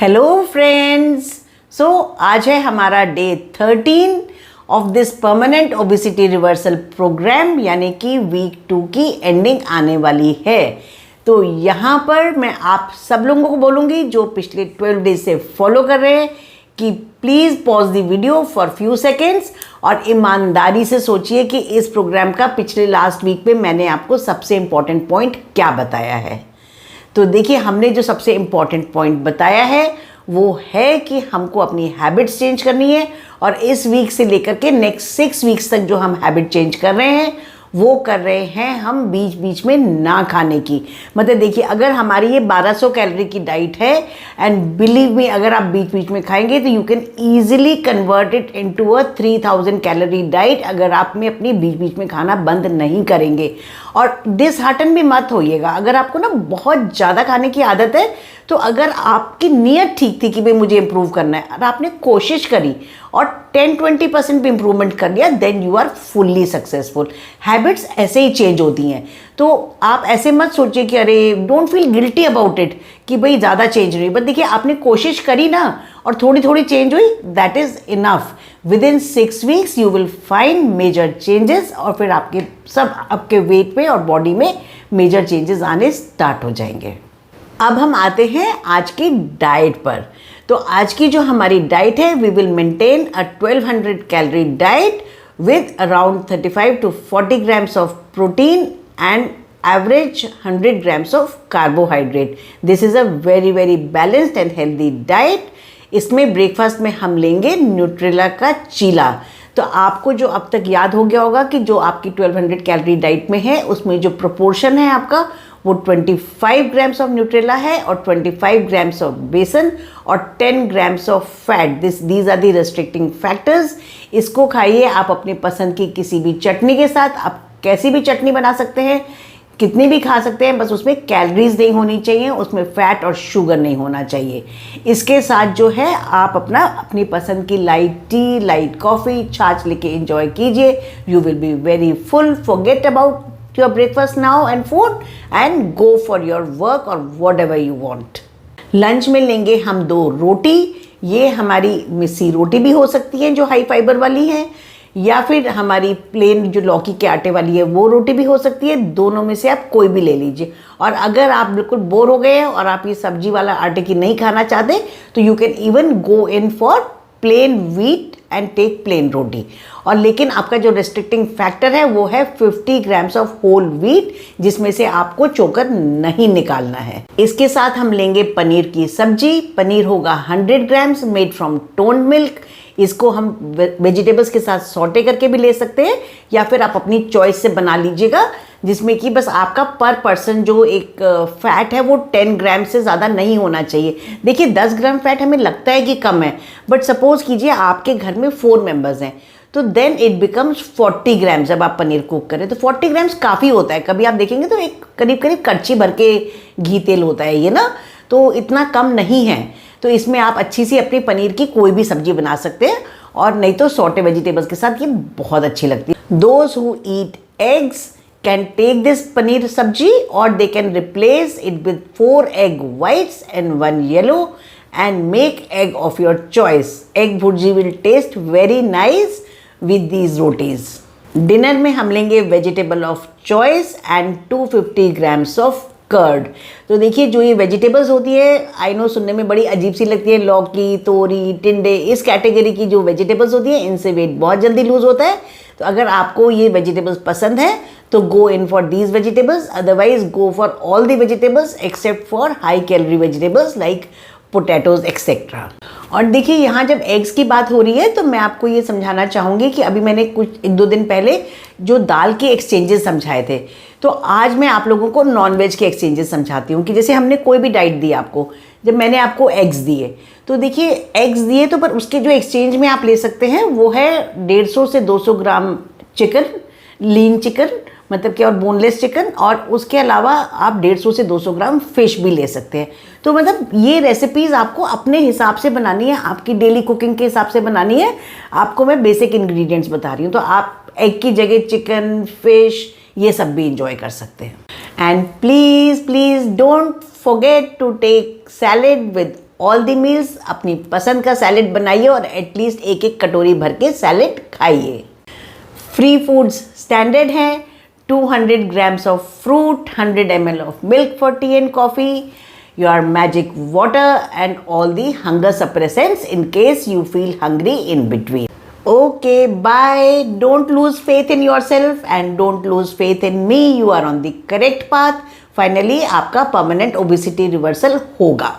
Hello friends. सो आज है हमारा day 13 of this permanent obesity reversal program, यानी कि वीक 2 की एंडिंग आने वाली है। तो यहाँ पर मैं आप सब लोगों को बोलूँगी जो पिछले 12 डेज से फॉलो कर रहे हैं कि please pause the video for few seconds और ईमानदारी से सोचिए कि इस प्रोग्राम का पिछले लास्ट वीक में मैंने आपको सबसे इम्पॉर्टेंट पॉइंट क्या बताया है। तो देखिए, हमने जो सबसे इम्पॉर्टेंट पॉइंट बताया है वो है कि हमको अपनी हैबिट्स चेंज करनी है, और इस वीक से लेकर के नेक्स्ट 6 वीक्स तक जो हम हैबिट चेंज कर रहे हैं वो कर रहे हैं हम बीच बीच में ना खाने की। मतलब देखिए, अगर हमारी ये 1200 कैलोरी की डाइट है एंड बिलीव मी, अगर आप बीच बीच में खाएंगे तो you can easily convert it into a 3000 calorie diet, अगर आप में अपनी बीच बीच में खाना बंद नहीं करेंगे। और डिसहार्टन भी मत होइएगा अगर आपको ना बहुत ज़्यादा खाने की आदत है। तो अगर आपकी नीयत ठीक थी कि भाई मुझे इम्प्रूव करना है और आपने कोशिश करी और 10-20% भी इम्प्रूवमेंट कर लिया, then you are fully successful. Habits ऐसे ही चेंज होती हैं। तो आप ऐसे मत सोचिए कि अरे don't feel guilty about it कि भाई ज़्यादा चेंज नहीं। बट देखिए, आपने कोशिश करी ना और थोड़ी थोड़ी चेंज हुई, that is enough. Within 6 weeks you will find major changes, और फिर आपके वेट में और बॉडी में मेजर चेंजेस आने स्टार्ट हो जाएंगे। अब हम आते हैं आज की डाइट पर। तो आज की जो हमारी डाइट है, we will maintain a 1200 calorie diet with around 35 to 40 grams of protein and average 100 grams of carbohydrate. This is a very very balanced and healthy diet. इसमें ब्रेकफास्ट में हम लेंगे न्यूट्रेला का चीला। तो आपको जो अब तक याद हो गया होगा कि जो आपकी 1200 कैलोरी डाइट में है उसमें जो प्रोपोर्शन है आपका वो 25 ग्राम्स ऑफ न्यूट्रेला है और 25 ग्राम्स ऑफ बेसन और 10 grams of fat. These are the restricting factors. इसको खाइए आप अपनी पसंद की किसी भी चटनी के साथ। आप कैसी भी चटनी बना सकते हैं, कितनी भी खा सकते हैं, बस उसमें कैलोरीज नहीं होनी चाहिए, उसमें फैट और शुगर नहीं होना चाहिए। इसके साथ जो है आप अपनी पसंद की लाइट टी, लाइट कॉफ़ी, छाछ लेके एंजॉय कीजिए। You will be very full. Forget about your breakfast now and food and go for your work or whatever you want. Lunch में लेंगे हम 2 रोटी। ये हमारी मिस्सी रोटी भी हो सकती है जो हाई फाइबर वाली है, या फिर हमारी प्लेन जो लौकी के आटे वाली है वो रोटी भी हो सकती है। दोनों में से आप कोई भी ले लीजिए। और अगर आप बिल्कुल बोर हो गए हैं और आप ये सब्जी वाला आटे की नहीं खाना चाहते तो you can even go in for plain wheat and take plain roti. और लेकिन आपका जो रेस्ट्रिक्टिंग फैक्टर है वो है 50 ग्राम्स ऑफ होल व्हीट, जिसमें से आपको चोकर नहीं निकालना है। इसके साथ हम लेंगे पनीर की सब्जी। पनीर होगा 100 grams made from toned milk. इसको हम वेजिटेबल्स के साथ सॉटे करके भी ले सकते हैं, या फिर आप अपनी चॉइस से बना लीजिएगा, जिसमें कि बस आपका पर पर्सन जो एक फैट है वो 10 ग्राम से ज़्यादा नहीं होना चाहिए। देखिए, 10 ग्राम फैट हमें लगता है कि कम है, बट सपोज कीजिए आपके घर में 4 मेंबर्स हैं तो देन इट बिकम्स 40 ग्राम्स। जब आप पनीर कुक करें तो 40 ग्राम्स काफ़ी होता है। कभी आप देखेंगे तो एक करीब करीब कड़छी भर के घी तेल होता है ये ना, तो इतना कम नहीं है। तो इसमें आप अच्छी सी अपनी पनीर की कोई भी सब्जी बना सकते हैं, और नहीं तो सॉटे वेजिटेबल्स के साथ ये बहुत अच्छी लगती है। Those who eat eggs can take this paneer sabji, or they can replace it with 4 egg whites and 1 yellow and make egg of your choice. Egg bhurji will taste very nice with these rotis. Dinner में हम लेंगे vegetable of choice and 250 grams of curd. तो देखिए, जो ये vegetables होती है, I know सुनने में बड़ी अजीब सी लगती है, लौकी, तोरी, टिंडे, इस कैटेगरी की जो वेजिटेबल्स होती है इनसे वेट बहुत जल्दी लूज होता है। तो अगर आपको ये वेजिटेबल्स पसंद है तो go in for these vegetables, otherwise go for all the vegetables except for high calorie vegetables like potatoes etcetera. और देखिए, यहाँ जब एग्स की बात हो रही है तो मैं आपको ये समझाना चाहूँगी कि अभी मैंने कुछ 1-2 दिन पहले जो दाल के एक्सचेंजेस समझाए थे, तो आज मैं आप लोगों को नॉन वेज के एक्सचेंजेस समझाती हूँ। कि जैसे हमने कोई भी डाइट दी आपको, जब मैंने आपको एग्स दिए तो देखिए, एग्स दिए तो पर उसके जो एक्सचेंज में आप ले सकते हैं वो है 150 से 200 ग्राम चिकन, लीन चिकन मतलब कि, और बोनलेस चिकन, और उसके अलावा आप 150 से 200 ग्राम फिश भी ले सकते हैं। तो मतलब ये रेसिपीज़ आपको अपने हिसाब से बनानी है, आपकी डेली कुकिंग के हिसाब से बनानी है। आपको मैं बेसिक इंग्रेडिएंट्स बता रही हूँ, तो आप एग की जगह चिकन, फिश ये सब भी इंजॉय कर सकते हैं। And please please don't forget to take salad with all the meals. अपनी पसंद का सैलेड बनाइए और एटलीस्ट एक एक कटोरी भर के सैलेड खाइए। फ्री फूड्स स्टैंडर्ड हैं, 200 grams of fruit, 100 ml of milk for tea and coffee, your magic water and all the hunger suppressants in case you feel hungry in between. Okay, bye. Don't lose faith in yourself and don't lose faith in me. You are on the correct path. Finally, आपका permanent obesity reversal होगा।